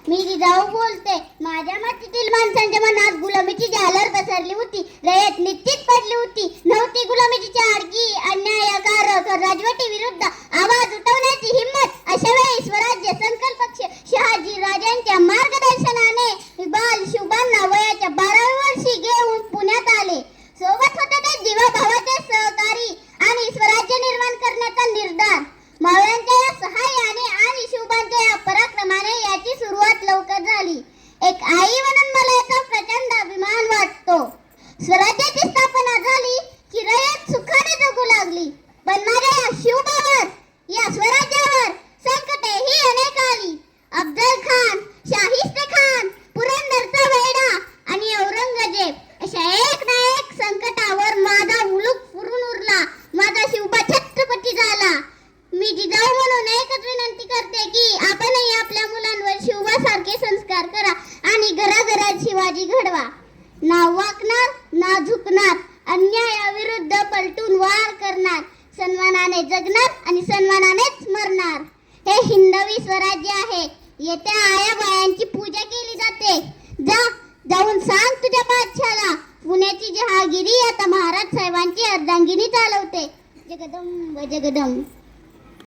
मी जिजाऊ बोलते. माझ्या मातीतील माणसांच्या मनात गुलामीची झालर पसरली होती. रयत निश्चित पडली होती. नव्हती गुलामीची आडकी अन्यायकारक राजवटी विरुद्ध आवाज उठवण्याची हिम्मत. अशा वेळी स्वराज्य संकल्पक शहाजी राजांच्या मार्गदर्शनाने बाल शिवबांना वयाच्या 12व्या वर्षी घेऊन पुण्यात आले. सोबत होते ते जीवाभावाचे सहकारी आणि स्वराज्य निर्माण करण्याचा निर्धार. मावळ्यांच्या या सहाय्याने आणि शिवबांच्या या पराक्रमाने याची सुरुवात लवकर झाली. एक आई म्हणून मला याचा प्रचंड अभिमान वाटतो. स्वराज्याची स्थापना झाली की रयत सुखाने जगू लागली. पण माझ्या या शिवबावर, या स्वराज्यावर संकटेही अनेक आली. अफजल खान, शाहिस्ते खान, पुरंदरचा वेढा आणि औरंगजेब अशा एक ना एक संकटावर माझा मुलूक पुरून उरला. माझा शिवबा छत्रपती झाला. मी जिजाऊ म्हणून एकच विनंती करते की आपणही आपल्या मुलांवर शिवबासारखे संस्कार करा आणि घराघरात शिवाजी घडवा. ना वाकणार ना झुकणार, अन्यायाविरुद्ध पलटून वार करणार, सन्मानाने जगणार आणि सन्मानानेच मरणार. हे हिंदवी स्वराज्य आहे. येत्या आया बायांची पूजा केली जाते. जाऊन सांग तुझ्या बादशाला, पुण्याची जहागिरी आता महाराज साहेबांची अर्धांगिनी चालवते. जगदंब जगदंब.